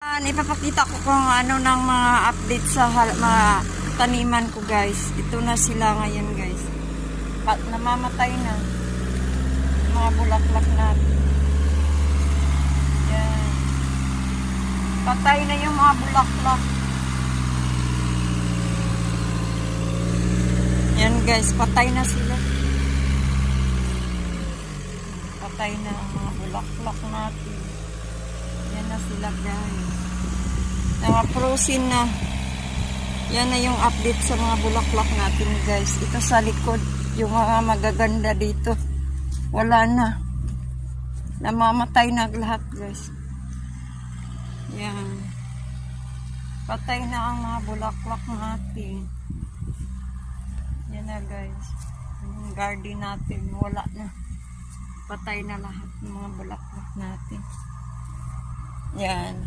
Ipapakita ko kung ano ng mga update sa mga taniman ko, guys. Ito na sila ngayon, guys. Namamatay na mga bulaklak natin. Yan. Patay na yung mga bulaklak. Yan, guys. Patay na sila. Patay na ang mga bulaklak natin. Yan na sila, guys. Mga frozen na. Yan na yung update sa mga bulaklak natin, guys. Ito sa likod, yung mga magaganda dito. Wala na. Namamatay na lahat, guys. Yan. Patay na ang mga bulaklak natin. Yan na, guys. Yung garden natin, wala na. Patay na lahat ng mga bulaklak natin. Yan.